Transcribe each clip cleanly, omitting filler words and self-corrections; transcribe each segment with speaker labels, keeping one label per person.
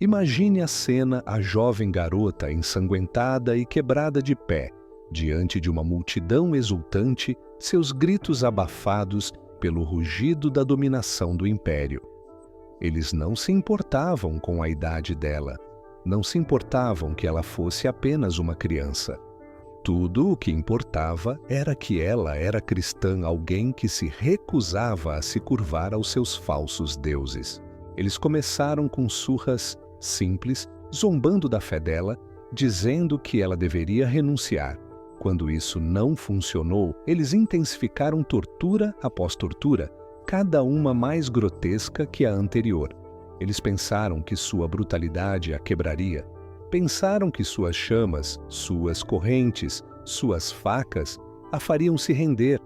Speaker 1: Imagine a cena: a jovem garota ensanguentada e quebrada de pé, diante de uma multidão exultante, seus gritos abafados pelo rugido da dominação do império. Eles não se importavam com a idade dela, não se importavam que ela fosse apenas uma criança. Tudo o que importava era que ela era cristã, alguém que se recusava a se curvar aos seus falsos deuses. Eles começaram com surras simples, zombando da fé dela, dizendo que ela deveria renunciar. Quando isso não funcionou, eles intensificaram tortura após tortura, cada uma mais grotesca que a anterior. Eles pensaram que sua brutalidade a quebraria. Pensaram que suas chamas, suas correntes, suas facas a fariam se render.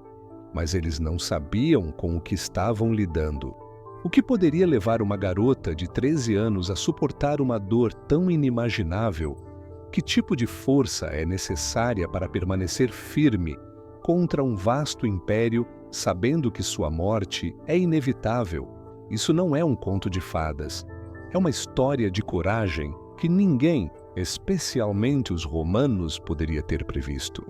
Speaker 1: Mas eles não sabiam com o que estavam lidando. O que poderia levar uma garota de 13 anos a suportar uma dor tão inimaginável? Que tipo de força é necessária para permanecer firme contra um vasto império, sabendo que sua morte é inevitável? Isso não é um conto de fadas. É uma história de coragem que ninguém, especialmente os romanos, poderia ter previsto.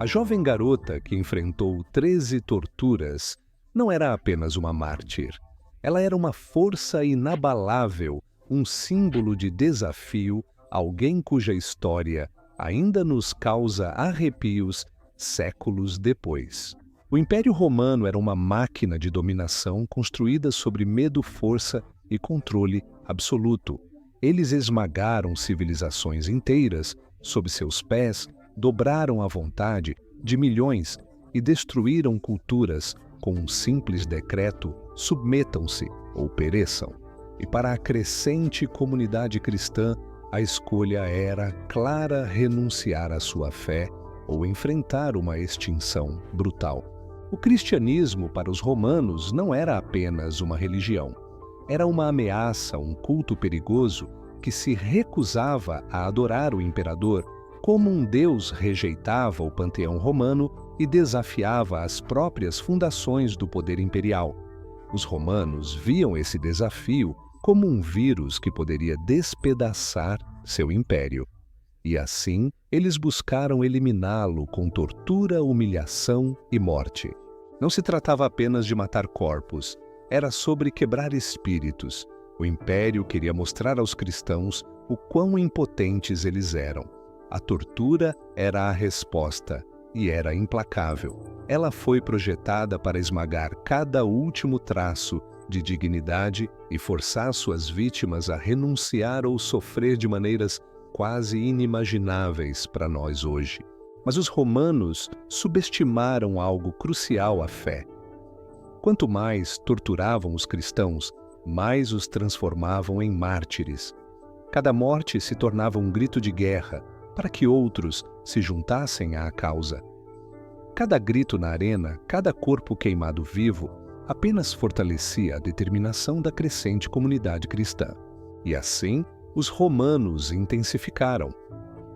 Speaker 1: A jovem garota que enfrentou 13 torturas não era apenas uma mártir. Ela era uma força inabalável, um símbolo de desafio, alguém cuja história ainda nos causa arrepios séculos depois. O Império Romano era uma máquina de dominação construída sobre medo, força e controle absoluto. Eles esmagaram civilizações inteiras sob seus pés, dobraram a vontade de milhões e destruíram culturas com um simples decreto: submetam-se ou pereçam. E para a crescente comunidade cristã, a escolha era clara: renunciar à sua fé ou enfrentar uma extinção brutal. O cristianismo para os romanos não era apenas uma religião. Era uma ameaça, um culto perigoso que se recusava a adorar o imperador como um deus, rejeitava o panteão romano e desafiava as próprias fundações do poder imperial. Os romanos viam esse desafio como um vírus que poderia despedaçar seu império. E assim, eles buscaram eliminá-lo com tortura, humilhação e morte. Não se tratava apenas de matar corpos, era sobre quebrar espíritos. O império queria mostrar aos cristãos o quão impotentes eles eram. A tortura era a resposta, e era implacável. Ela foi projetada para esmagar cada último traço de dignidade e forçar suas vítimas a renunciar ou sofrer de maneiras quase inimagináveis para nós hoje. Mas os romanos subestimaram algo crucial: a fé. Quanto mais torturavam os cristãos, mais os transformavam em mártires. Cada morte se tornava um grito de guerra para que outros se juntassem à causa. Cada grito na arena, cada corpo queimado vivo, apenas fortalecia a determinação da crescente comunidade cristã. E assim, os romanos intensificaram.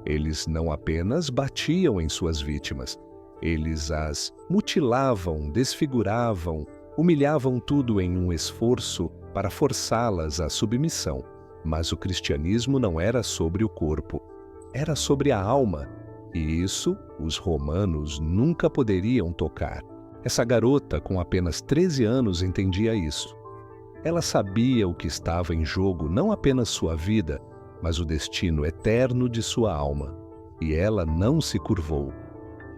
Speaker 1: Eles não apenas batiam em suas vítimas, eles as mutilavam, desfiguravam, humilhavam, tudo em um esforço para forçá-las à submissão. Mas o cristianismo não era sobre o corpo, era sobre a alma, e isso os romanos nunca poderiam tocar. Essa garota, com apenas 13 anos, entendia isso. Ela sabia o que estava em jogo, não apenas sua vida, mas o destino eterno de sua alma. E ela não se curvou.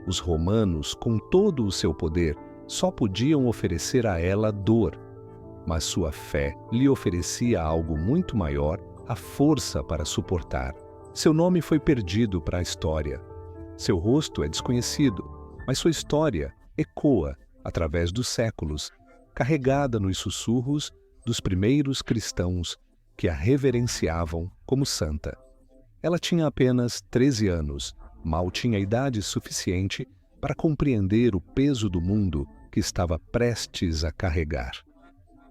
Speaker 1: Os romanos, com todo o seu poder, só podiam oferecer a ela dor. Mas sua fé lhe oferecia algo muito maior: a força para suportar. Seu nome foi perdido para a história. Seu rosto é desconhecido, mas sua história ecoa através dos séculos, carregada nos sussurros dos primeiros cristãos que a reverenciavam como santa. Ela tinha apenas 13 anos, mal tinha idade suficiente para compreender o peso do mundo que estava prestes a carregar.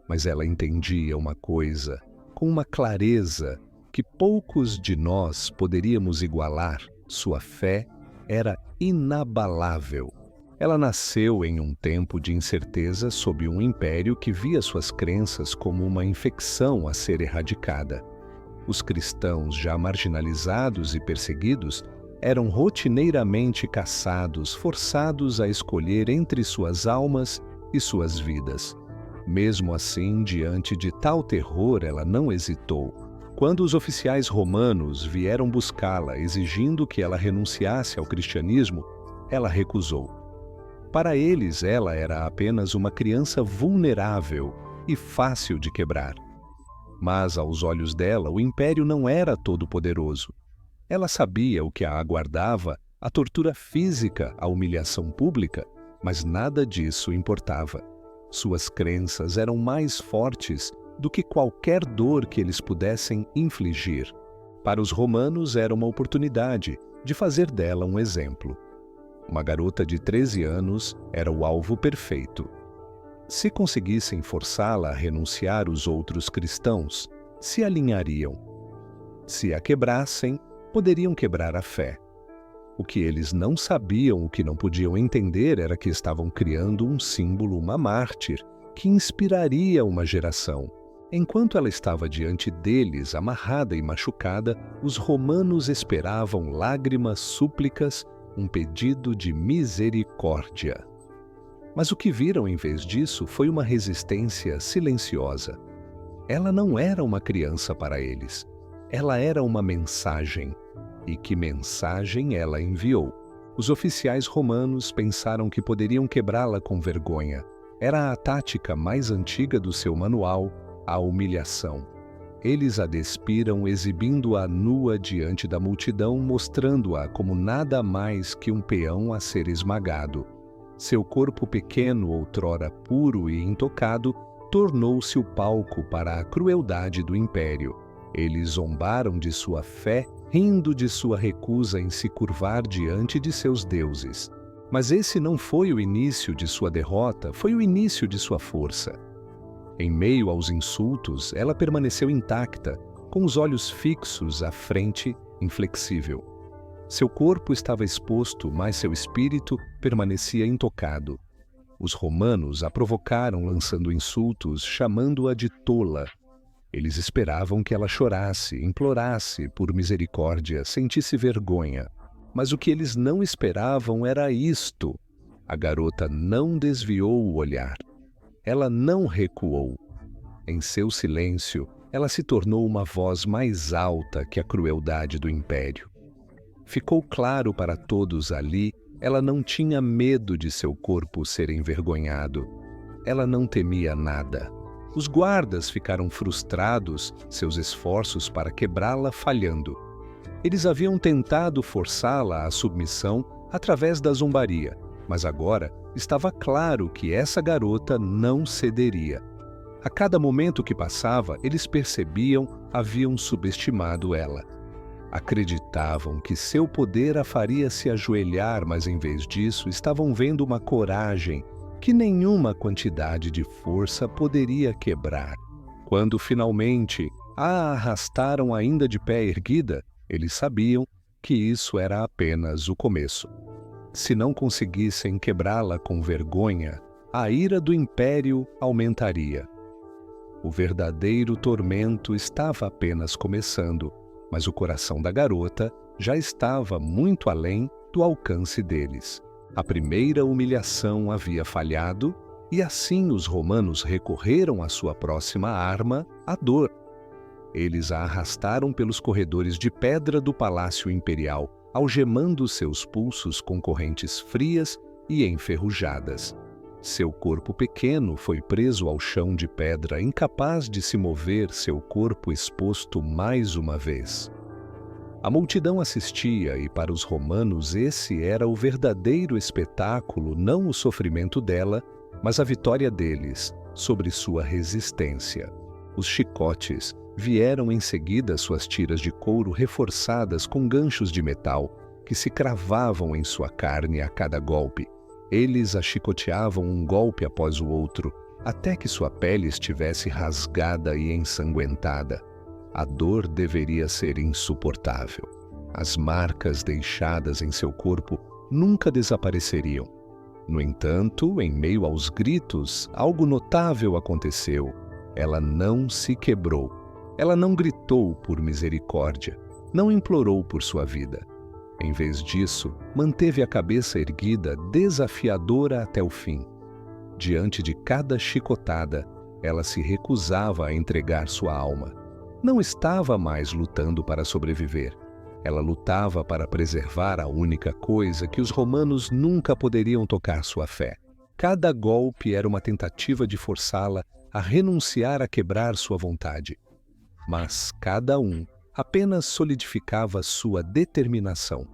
Speaker 1: Mas ela entendia uma coisa com uma clareza que poucos de nós poderíamos igualar: sua fé era inabalável. Ela nasceu em um tempo de incerteza sob um império que via suas crenças como uma infecção a ser erradicada. Os cristãos, já marginalizados e perseguidos, eram rotineiramente caçados, forçados a escolher entre suas almas e suas vidas. Mesmo assim, diante de tal terror, ela não hesitou. Quando os oficiais romanos vieram buscá-la, exigindo que ela renunciasse ao cristianismo, ela recusou. Para eles, ela era apenas uma criança vulnerável e fácil de quebrar. Mas, aos olhos dela, o império não era todo-poderoso. Ela sabia o que a aguardava, a tortura física, a humilhação pública, mas nada disso importava. Suas crenças eram mais fortes do que qualquer dor que eles pudessem infligir. Para os romanos era uma oportunidade de fazer dela um exemplo. Uma garota de 13 anos era o alvo perfeito. Se conseguissem forçá-la a renunciar, os outros cristãos se alinhariam. Se a quebrassem, poderiam quebrar a fé. O que eles não sabiam, o que não podiam entender, era que estavam criando um símbolo, uma mártir, que inspiraria uma geração. Enquanto ela estava diante deles, amarrada e machucada, os romanos esperavam lágrimas, súplicas, um pedido de misericórdia. Mas o que viram em vez disso foi uma resistência silenciosa. Ela não era uma criança para eles. Ela era uma mensagem. E que mensagem ela enviou? Os oficiais romanos pensaram que poderiam quebrá-la com vergonha. Era a tática mais antiga do seu manual, a humilhação. Eles a despiram exibindo-a nua diante da multidão, mostrando-a como nada mais que um peão a ser esmagado. Seu corpo pequeno, outrora puro e intocado, tornou-se o palco para a crueldade do império. Eles zombaram de sua fé, rindo de sua recusa em se curvar diante de seus deuses. Mas esse não foi o início de sua derrota, foi o início de sua força. Em meio aos insultos, ela permaneceu intacta, com os olhos fixos à frente, inflexível. Seu corpo estava exposto, mas seu espírito permanecia intocado. Os romanos a provocaram lançando insultos, chamando-a de tola. Eles esperavam que ela chorasse, implorasse por misericórdia, sentisse vergonha. Mas o que eles não esperavam era isto. A garota não desviou o olhar. Ela não recuou. Em seu silêncio, ela se tornou uma voz mais alta que a crueldade do império. Ficou claro para todos ali, ela não tinha medo de seu corpo ser envergonhado. Ela não temia nada. Os guardas ficaram frustrados, seus esforços para quebrá-la falhando. Eles haviam tentado forçá-la à submissão através da zombaria, mas agora estava claro que essa garota não cederia. A cada momento que passava, eles percebiam, haviam subestimado ela. Acreditavam que seu poder a faria se ajoelhar, mas em vez disso estavam vendo uma coragem que nenhuma quantidade de força poderia quebrar. Quando finalmente a arrastaram ainda de pé erguida, eles sabiam que isso era apenas o começo. Se não conseguissem quebrá-la com vergonha, a ira do império aumentaria. O verdadeiro tormento estava apenas começando, mas o coração da garota já estava muito além do alcance deles. A primeira humilhação havia falhado, e assim os romanos recorreram à sua próxima arma, a dor. Eles a arrastaram pelos corredores de pedra do palácio imperial, algemando seus pulsos com correntes frias e enferrujadas. Seu corpo pequeno foi preso ao chão de pedra, incapaz de se mover, seu corpo exposto mais uma vez. A multidão assistia e para os romanos esse era o verdadeiro espetáculo, não o sofrimento dela, mas a vitória deles sobre sua resistência. Os chicotes vieram em seguida, suas tiras de couro reforçadas com ganchos de metal que se cravavam em sua carne a cada golpe. Eles a chicoteavam um golpe após o outro, até que sua pele estivesse rasgada e ensanguentada. A dor deveria ser insuportável. As marcas deixadas em seu corpo nunca desapareceriam. No entanto, em meio aos gritos, algo notável aconteceu. Ela não se quebrou. Ela não gritou por misericórdia, não implorou por sua vida. Em vez disso, manteve a cabeça erguida, desafiadora até o fim. Diante de cada chicotada, ela se recusava a entregar sua alma. Não estava mais lutando para sobreviver. Ela lutava para preservar a única coisa que os romanos nunca poderiam tocar: sua fé. Cada golpe era uma tentativa de forçá-la a renunciar a quebrar sua vontade. Mas cada um apenas solidificava sua determinação.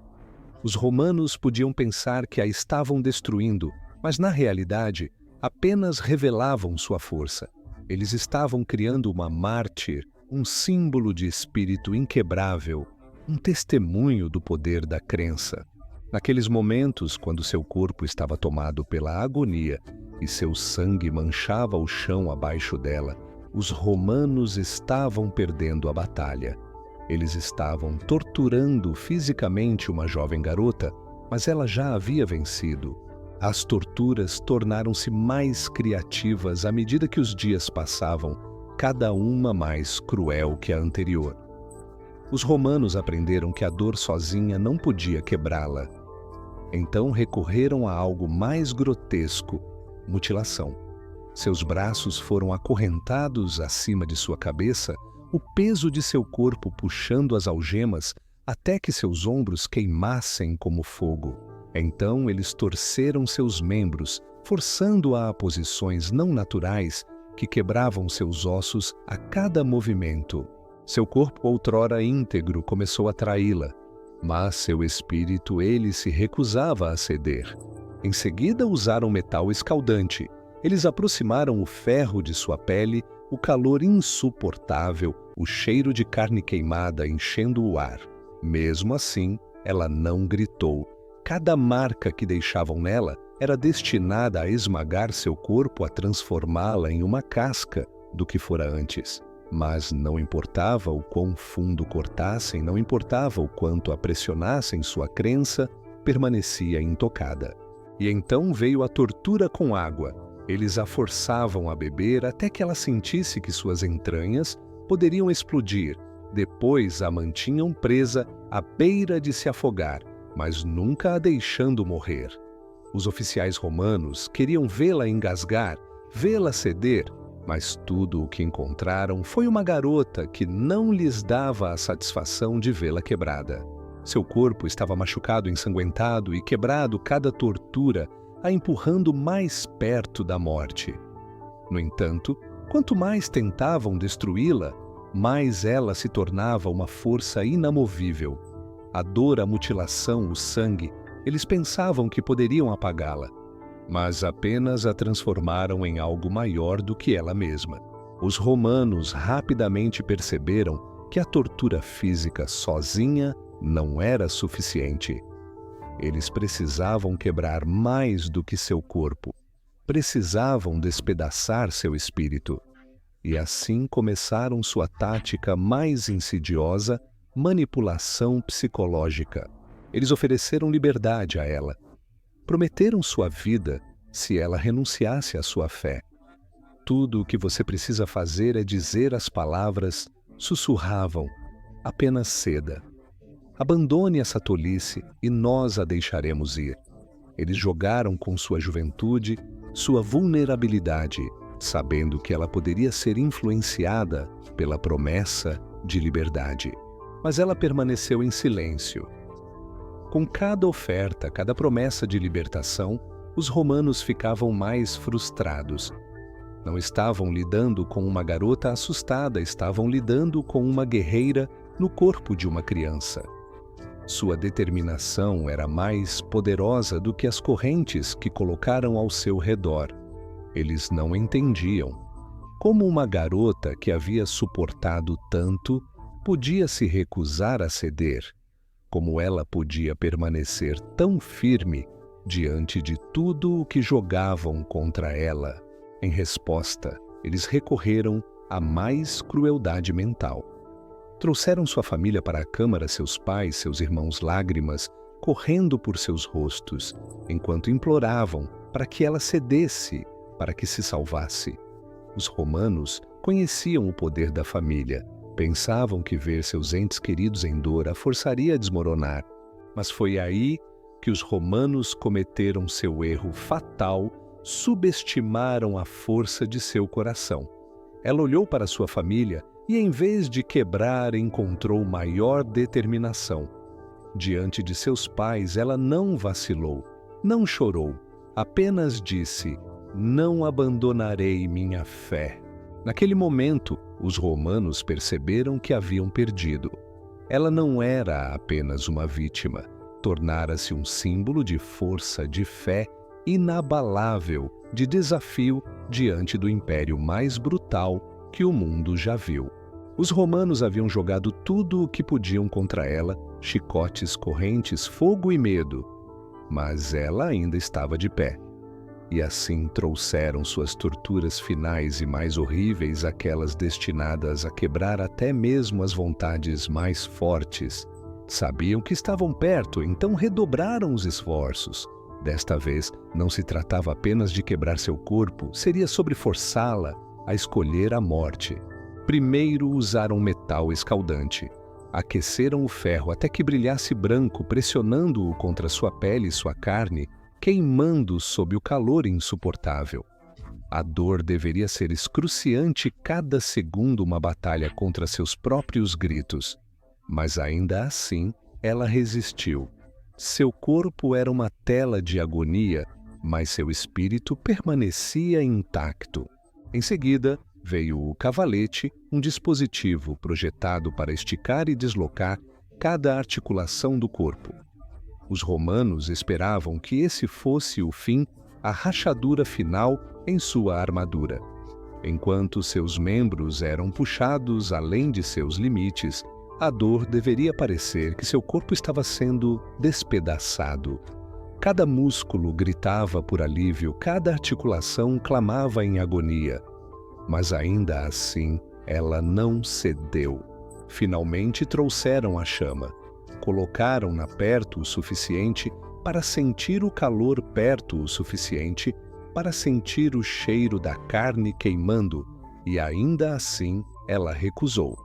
Speaker 1: Os romanos podiam pensar que a estavam destruindo, mas na realidade apenas revelavam sua força. Eles estavam criando uma mártir, um símbolo de espírito inquebrável, um testemunho do poder da crença. Naqueles momentos, quando seu corpo estava tomado pela agonia e seu sangue manchava o chão abaixo dela, os romanos estavam perdendo a batalha. Eles estavam torturando fisicamente uma jovem garota, mas ela já havia vencido. As torturas tornaram-se mais criativas à medida que os dias passavam, cada uma mais cruel que a anterior. Os romanos aprenderam que a dor sozinha não podia quebrá-la. Então recorreram a algo mais grotesco: mutilação. Seus braços foram acorrentados acima de sua cabeça, o peso de seu corpo puxando as algemas até que seus ombros queimassem como fogo. Então eles torceram seus membros, forçando-a a posições não naturais que quebravam seus ossos a cada movimento. Seu corpo outrora íntegro começou a traí-la, mas seu espírito ele se recusava a ceder. Em seguida usaram metal escaldante. Eles aproximaram o ferro de sua pele, o calor insuportável, o cheiro de carne queimada enchendo o ar. Mesmo assim, ela não gritou. Cada marca que deixavam nela era destinada a esmagar seu corpo, a transformá-la em uma casca do que fora antes. Mas não importava o quão fundo cortassem, não importava o quanto a pressionassem, sua crença permanecia intocada. E então veio a tortura com água. Eles a forçavam a beber até que ela sentisse que suas entranhas poderiam explodir. Depois a mantinham presa à beira de se afogar, mas nunca a deixando morrer. Os oficiais romanos queriam vê-la engasgar, vê-la ceder, mas tudo o que encontraram foi uma garota que não lhes dava a satisfação de vê-la quebrada. Seu corpo estava machucado, ensanguentado e quebrado, cada tortura a empurrando mais perto da morte. No entanto, quanto mais tentavam destruí-la, mais ela se tornava uma força inamovível. A dor, a mutilação, o sangue, eles pensavam que poderiam apagá-la, mas apenas a transformaram em algo maior do que ela mesma. Os romanos rapidamente perceberam que a tortura física sozinha não era suficiente. Eles precisavam quebrar mais do que seu corpo. Precisavam despedaçar seu espírito. E assim começaram sua tática mais insidiosa: manipulação psicológica. Eles ofereceram liberdade a ela. Prometeram sua vida se ela renunciasse à sua fé. Tudo o que você precisa fazer é dizer as palavras, sussurravam, apenas ceda. Abandone essa tolice e nós a deixaremos ir. Eles jogaram com sua juventude, sua vulnerabilidade, sabendo que ela poderia ser influenciada pela promessa de liberdade. Mas ela permaneceu em silêncio. Com cada oferta, cada promessa de libertação, os romanos ficavam mais frustrados. Não estavam lidando com uma garota assustada, estavam lidando com uma guerreira no corpo de uma criança. Sua determinação era mais poderosa do que as correntes que colocaram ao seu redor. Eles não entendiam. Como uma garota que havia suportado tanto podia se recusar a ceder? Como ela podia permanecer tão firme diante de tudo o que jogavam contra ela? Em resposta, eles recorreram à mais crueldade mental. Trouxeram sua família para a câmara, seus pais, seus irmãos, lágrimas correndo por seus rostos, enquanto imploravam para que ela cedesse, para que se salvasse. Os romanos conheciam o poder da família. Pensavam que ver seus entes queridos em dor a forçaria a desmoronar, mas foi aí que os romanos cometeram seu erro fatal, subestimaram a força de seu coração. Ela olhou para sua família e, em vez de quebrar, encontrou maior determinação. Diante de seus pais, ela não vacilou, não chorou, apenas disse: "Não abandonarei minha fé." Naquele momento, os romanos perceberam que haviam perdido. Ela não era apenas uma vítima, tornara-se um símbolo de força, de fé inabalável, de desafio diante do império mais brutal que o mundo já viu. Os romanos haviam jogado tudo o que podiam contra ela, chicotes, correntes, fogo e medo, mas ela ainda estava de pé. E assim trouxeram suas torturas finais e mais horríveis, aquelas destinadas a quebrar até mesmo as vontades mais fortes. Sabiam que estavam perto, então redobraram os esforços. Desta vez, não se tratava apenas de quebrar seu corpo, seria sobre forçá-la a escolher a morte. Primeiro usaram metal escaldante. Aqueceram o ferro até que brilhasse branco, pressionando-o contra sua pele e sua carne, queimando sob o calor insuportável. A dor deveria ser excruciante, cada segundo uma batalha contra seus próprios gritos. Mas ainda assim, ela resistiu. Seu corpo era uma tela de agonia, mas seu espírito permanecia intacto. Em seguida, veio o cavalete, um dispositivo projetado para esticar e deslocar cada articulação do corpo. Os romanos esperavam que esse fosse o fim, a rachadura final em sua armadura. Enquanto seus membros eram puxados além de seus limites, a dor deveria parecer que seu corpo estava sendo despedaçado. Cada músculo gritava por alívio, cada articulação clamava em agonia. Mas ainda assim, ela não cedeu. Finalmente trouxeram a chama. Colocaram-na perto o suficiente para sentir o calor, perto o suficiente para sentir o cheiro da carne queimando, e ainda assim ela recusou.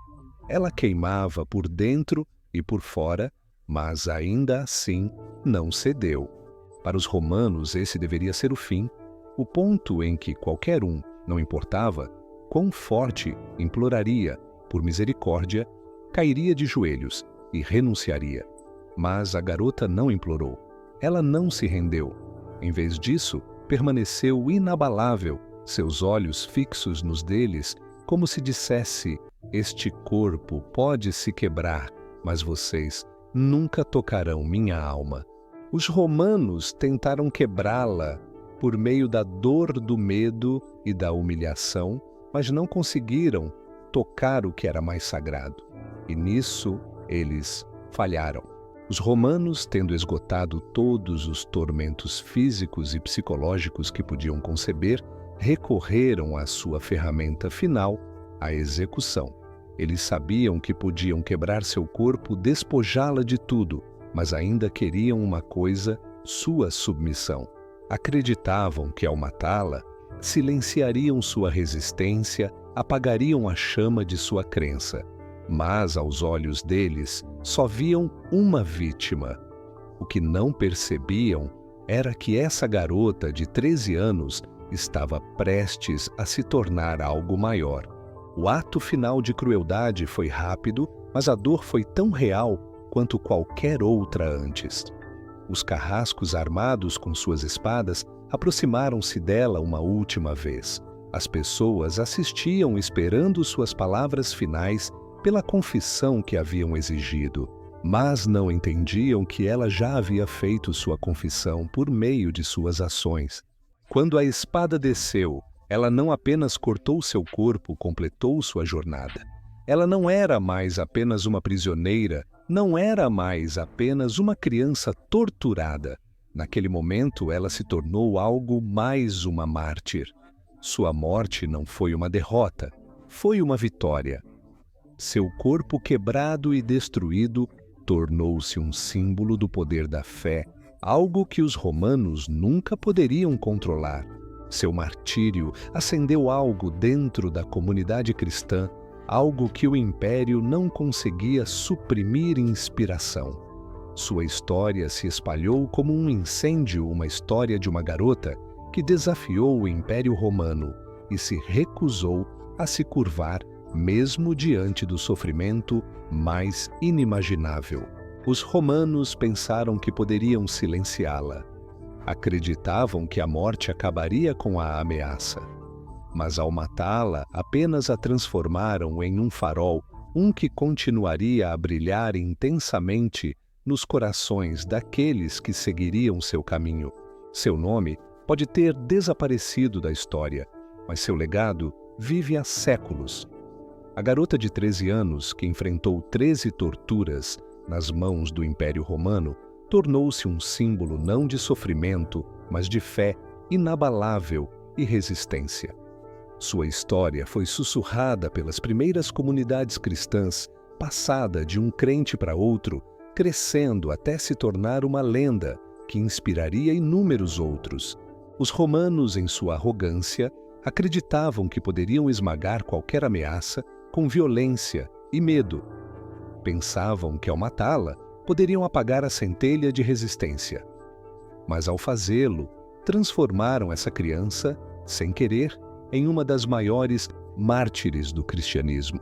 Speaker 1: Ela queimava por dentro e por fora, mas ainda assim não cedeu. Para os romanos, esse deveria ser o fim, o ponto em que qualquer um, não importava quão forte, imploraria por misericórdia, cairia de joelhos e renunciaria. Mas a garota não implorou. Ela não se rendeu. Em vez disso, permaneceu inabalável, seus olhos fixos nos deles, como se dissesse: "Este corpo pode se quebrar, mas vocês nunca tocarão minha alma." Os romanos tentaram quebrá-la por meio da dor, do medo e da humilhação, mas não conseguiram tocar o que era mais sagrado. E nisso eles falharam. Os romanos, tendo esgotado todos os tormentos físicos e psicológicos que podiam conceber, recorreram à sua ferramenta final, a execução. Eles sabiam que podiam quebrar seu corpo, despojá-la de tudo, mas ainda queriam uma coisa: sua submissão. Acreditavam que, ao matá-la, silenciariam sua resistência, apagariam a chama de sua crença. Mas, aos olhos deles, só viam uma vítima. O que não percebiam era que essa garota de 13 anos estava prestes a se tornar algo maior. O ato final de crueldade foi rápido, mas a dor foi tão real quanto qualquer outra antes. Os carrascos armados com suas espadas aproximaram-se dela uma última vez. As pessoas assistiam esperando suas palavras finais pela confissão que haviam exigido, mas não entendiam que ela já havia feito sua confissão por meio de suas ações. Quando a espada desceu, ela não apenas cortou seu corpo, completou sua jornada. Ela não era mais apenas uma prisioneira, não era mais apenas uma criança torturada. Naquele momento, ela se tornou algo mais, uma mártir. Sua morte não foi uma derrota, foi uma vitória. Seu corpo quebrado e destruído tornou-se um símbolo do poder da fé, algo que os romanos nunca poderiam controlar. Seu martírio acendeu algo dentro da comunidade cristã, algo que o império não conseguia suprimir inspiração. Sua história se espalhou como um incêndio, uma história de uma garota que desafiou o Império Romano e se recusou a se curvar mesmo diante do sofrimento mais inimaginável. Os romanos pensaram que poderiam silenciá-la. Acreditavam que a morte acabaria com a ameaça. Mas ao matá-la, apenas a transformaram em um farol, um que continuaria a brilhar intensamente nos corações daqueles que seguiriam seu caminho. Seu nome pode ter desaparecido da história, mas seu legado vive há séculos. A garota de 13 anos, que enfrentou 13 torturas nas mãos do Império Romano, tornou-se um símbolo não de sofrimento, mas de fé inabalável e resistência. Sua história foi sussurrada pelas primeiras comunidades cristãs, passada de um crente para outro, crescendo até se tornar uma lenda que inspiraria inúmeros outros. Os romanos, em sua arrogância, acreditavam que poderiam esmagar qualquer ameaça com violência e medo. Pensavam que, ao matá-la, poderiam apagar a centelha de resistência. Mas, ao fazê-lo, transformaram essa criança, sem querer, em uma das maiores mártires do cristianismo.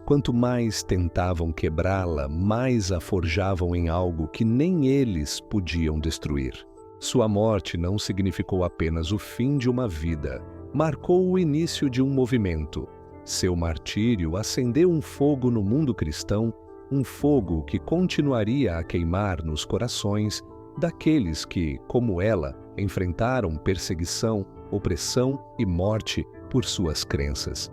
Speaker 1: Quanto mais tentavam quebrá-la, mais a forjavam em algo que nem eles podiam destruir. Sua morte não significou apenas o fim de uma vida, marcou o início de um movimento. Seu martírio acendeu um fogo no mundo cristão, um fogo que continuaria a queimar nos corações daqueles que, como ela, enfrentaram perseguição, opressão e morte por suas crenças.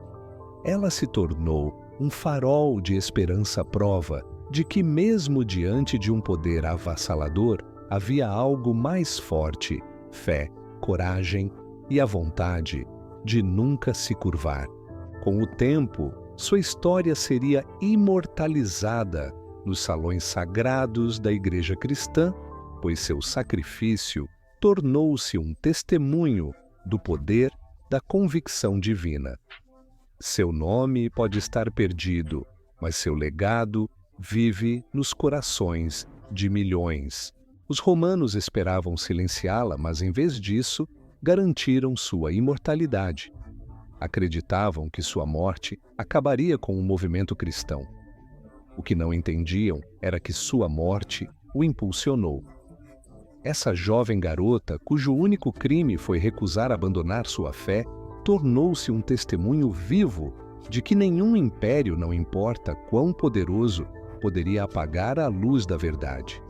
Speaker 1: Ela se tornou um farol de esperança, prova de que, mesmo diante de um poder avassalador, havia algo mais forte: fé, coragem e a vontade de nunca se curvar. Com o tempo, sua história seria imortalizada nos salões sagrados da Igreja cristã, pois seu sacrifício tornou-se um testemunho do poder da convicção divina. Seu nome pode estar perdido, mas seu legado vive nos corações de milhões. Os romanos esperavam silenciá-la, mas em vez disso, garantiram sua imortalidade. Acreditavam que sua morte acabaria com o movimento cristão. O que não entendiam era que sua morte o impulsionou. Essa jovem garota, cujo único crime foi recusar abandonar sua fé, tornou-se um testemunho vivo de que nenhum império, não importa quão poderoso, poderia apagar a luz da verdade.